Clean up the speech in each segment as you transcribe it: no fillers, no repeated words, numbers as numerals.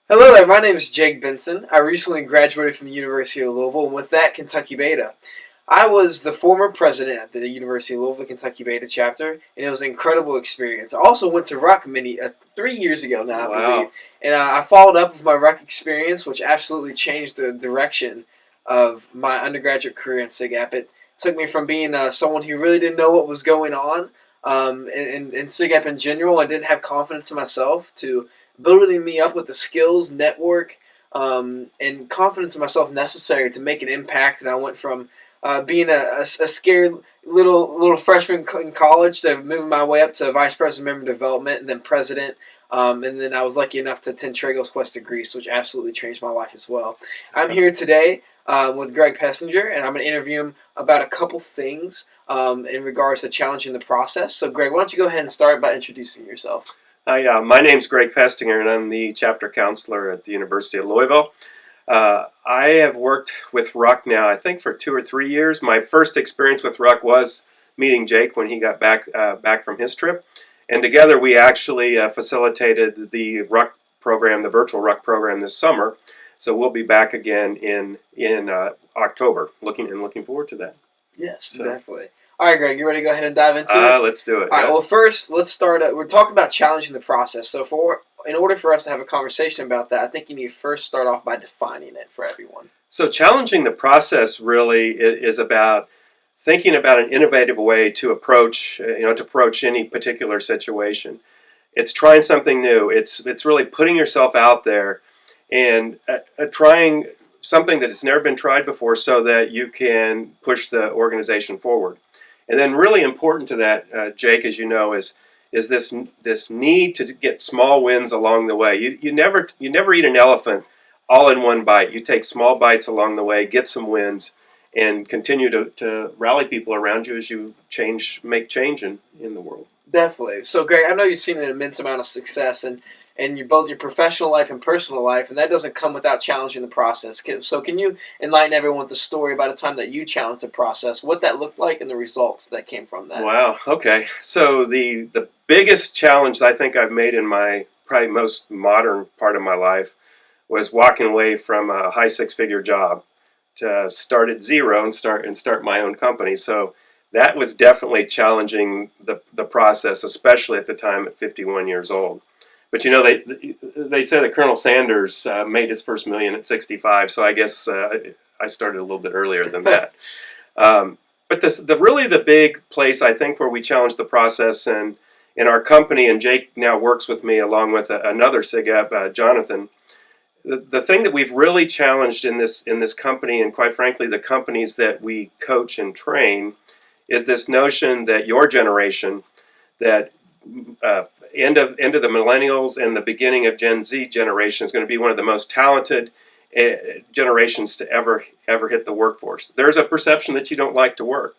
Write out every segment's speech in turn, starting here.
Hello there, my name is Jake Benson. I recently graduated from the University of Louisville, and with that, Kentucky Beta. I was the former president at the University of Louisville Kentucky Beta chapter, and it was an incredible experience. I also went to Ruck 3 years ago now, I believe, and I followed up with my Ruck experience, which absolutely changed the direction of my undergraduate career in SigEp. It took me from being someone who really didn't know what was going on in SigEp in general. I didn't have confidence in myself to building me up with the skills, network, and confidence in myself necessary to make an impact. And I went from being a scared little freshman in college to moving my way up to vice president, member of development, and then president. And then I was lucky enough to attend Trago's Quest to Greece, which absolutely changed my life as well. I'm here today with Greg Pestinger, and I'm going to interview him about a couple things in regards to challenging the process. So, Greg, why don't you go ahead and start by introducing yourself? Hi, my name's Greg Pestinger, and I'm the chapter counselor at the University of Louisville. I have worked with Ruck now, I think, for 2 or 3 years. My first experience with Ruck was meeting Jake when he got back from his trip, and together we actually facilitated the Ruck program, the virtual Ruck program, this summer. So we'll be back again in October. Looking forward to that. Yes, definitely. All right, Greg, you ready to go ahead and dive into it? Let's do it. All right, well, first, let's start. We're talking about challenging the process. So in order for us to have a conversation about that, I think you need to first start off by defining it for everyone. So challenging the process really is about thinking about an innovative way to approach any particular situation. It's trying something new. It's really putting yourself out there and trying something that has never been tried before so that you can push the organization forward. And then really important to that, Jake, as you know, is this need to get small wins along the way. You never eat an elephant all in one bite. You take small bites along the way, get some wins, and continue to rally people around you as you make change in the world. Definitely. So, Greg, I know you've seen an immense amount of success in both your professional life and personal life, and that doesn't come without challenging the process. So can you enlighten everyone with the story about a time that you challenged the process, what that looked like, and the results that came from that? Wow, okay. So the biggest challenge I think I've made in my probably most modern part of my life was walking away from a high six-figure job to start at zero and start my own company. So that was definitely challenging the process, especially at the time at 51 years old. But you know, they say that Colonel Sanders made his first million at 65, so I guess I started a little bit earlier than that. But really the big place I think where we challenged the process, and in our company, and Jake now works with me along with another SigEp, Jonathan. The thing that we've really challenged in this company, and quite frankly the companies that we coach and train, is this notion that your generation, that end of the millennials and the beginning of Gen Z generation, is going to be one of the most talented generations to ever hit the workforce. There's a perception that you don't like to work.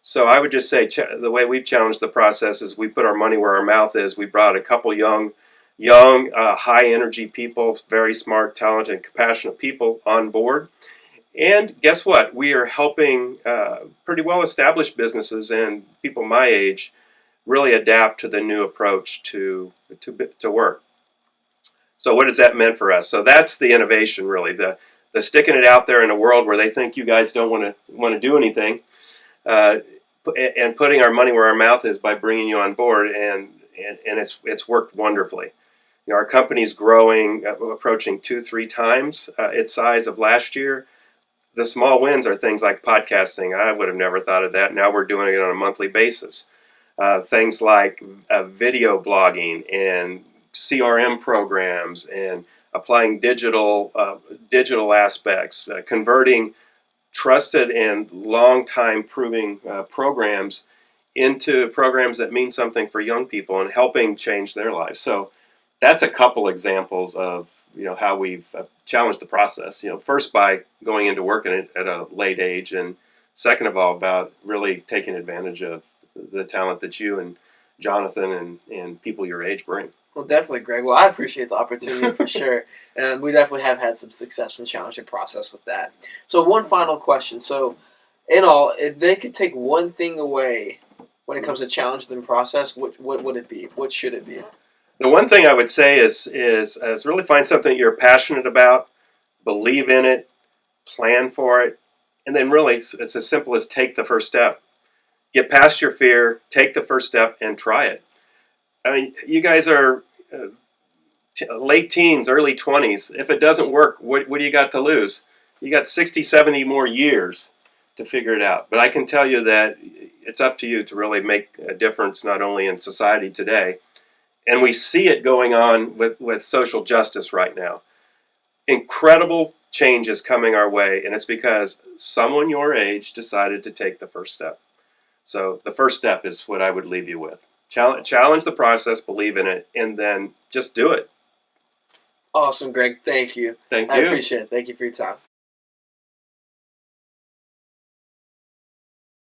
So I would just say the way we've challenged the process is we put our money where our mouth is. We brought a couple young, high energy people, very smart, talented, and compassionate people on board. And guess what? We are helping pretty well established businesses and people my age really adapt to the new approach to work. So what does that mean for us? So that's the innovation, really, the sticking it out there in a world where they think you guys don't want to do anything, and putting our money where our mouth is by bringing you on board, and it's worked wonderfully. You know, our company's growing, approaching 2-3 times its size of last year. The small wins are things like podcasting. I would have never thought of that. Now we're doing it on a monthly basis. Things like video blogging and CRM programs, and applying digital aspects, converting trusted and long-time proving programs into programs that mean something for young people and helping change their lives. So that's a couple examples of how we've challenged the process. First by going into work at a late age, and second of all about really taking advantage of the talent that you and Jonathan and people your age bring. Well, definitely, Greg. Well, I appreciate the opportunity for sure. And we definitely have had some success in challenging process with that. So one final question. So in all, if they could take one thing away when it comes to challenging the process, what would it be? What should it be? The one thing I would say is really find something you're passionate about, believe in it, plan for it, and then really it's as simple as take the first step. Get past your fear, take the first step, and try it. I mean, you guys are late teens, early 20s. If it doesn't work, what do you got to lose? You got 60, 70 more years to figure it out. But I can tell you that it's up to you to really make a difference, not only in society today, and we see it going on with social justice right now. Incredible change is coming our way, and it's because someone your age decided to take the first step. So the first step is what I would leave you with. Challenge the process, believe in it, and then just do it. Awesome, Greg. Thank you. Thank you. I appreciate it. Thank you for your time.